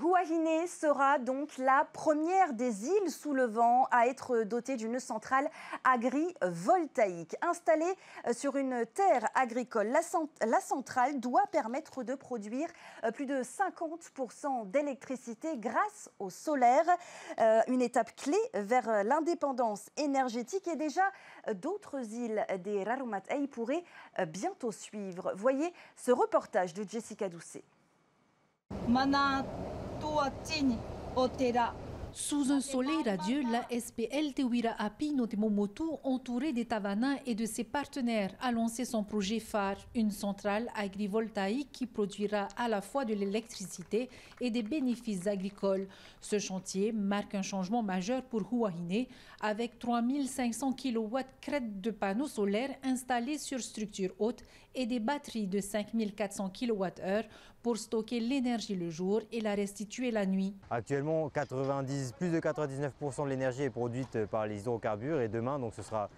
Huahine sera donc la première des îles sous le vent à être dotée d'une centrale agrivoltaïque. Installée sur une terre agricole, la centrale doit permettre de produire plus de 50% d'électricité grâce au solaire. Une étape clé vers l'indépendance énergétique, et déjà d'autres îles des Rarumatai pourraient bientôt suivre. Voyez ce reportage de Jessica Doucet. Sous un soleil radieux, la SPL Tewira Api Notemomotu, entourée des Tavanins et de ses partenaires, a lancé son projet phare, une centrale agrivoltaïque qui produira à la fois de l'électricité et des bénéfices agricoles. Ce chantier marque un changement majeur pour Huahine, avec 3500 kW crête de panneaux solaires installés sur structures hautes et des batteries de 5400 kWh pour stocker l'énergie le jour et la restituer la nuit. Actuellement, plus de 99% de l'énergie est produite par les hydrocarbures, et demain donc, ce sera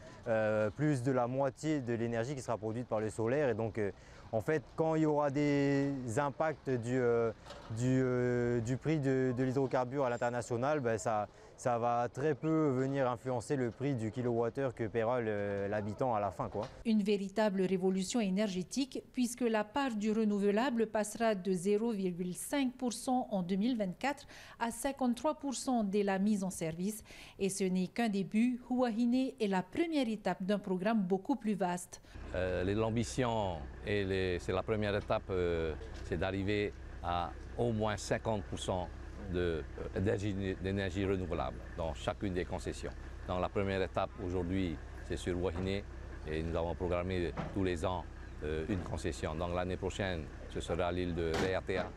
plus de la moitié de l'énergie qui sera produite par le solaire. Et donc, en fait, quand il y aura des impacts du prix de l'hydrocarbure à l'international, ben ça va très peu venir influencer le prix du kilowattheure que paiera l'habitant à la fin, quoi. Une véritable révolution énergétique, puisque la part du renouvelable passera de 0,5% en 2024 à 53% dès la mise en service. Et ce n'est qu'un début. Huahine est la première étape d'un programme beaucoup plus vaste. L'ambition, c'est la première étape, c'est d'arriver à au moins 50% d'énergie renouvelable dans chacune des concessions. Donc la première étape aujourd'hui, c'est sur Huahine, et nous avons programmé tous les ans une concession. Donc l'année prochaine, ce sera l'île de Raiatea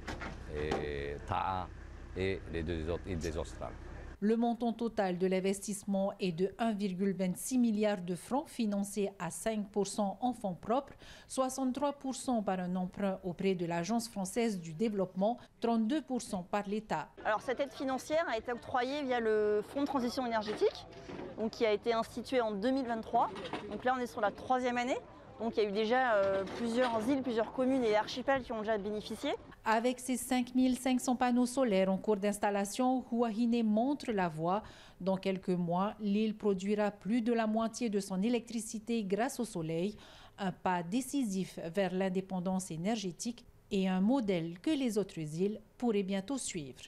et Ta'a et les deux autres îles des Australes. Le montant total de l'investissement est de 1,26 milliard de francs, financés à 5% en fonds propres, 63% par un emprunt auprès de l'Agence française du développement, 32% par l'État. Alors cette aide financière a été octroyée via le Fonds de transition énergétique, donc, qui a été institué en 2023. Donc là on est sur la 3e année. Donc il y a eu déjà plusieurs îles, plusieurs communes et archipels qui ont déjà bénéficié. Avec ses 5500 panneaux solaires en cours d'installation, Huahine montre la voie. Dans quelques mois, l'île produira plus de la moitié de son électricité grâce au soleil. Un pas décisif vers l'indépendance énergétique et un modèle que les autres îles pourraient bientôt suivre.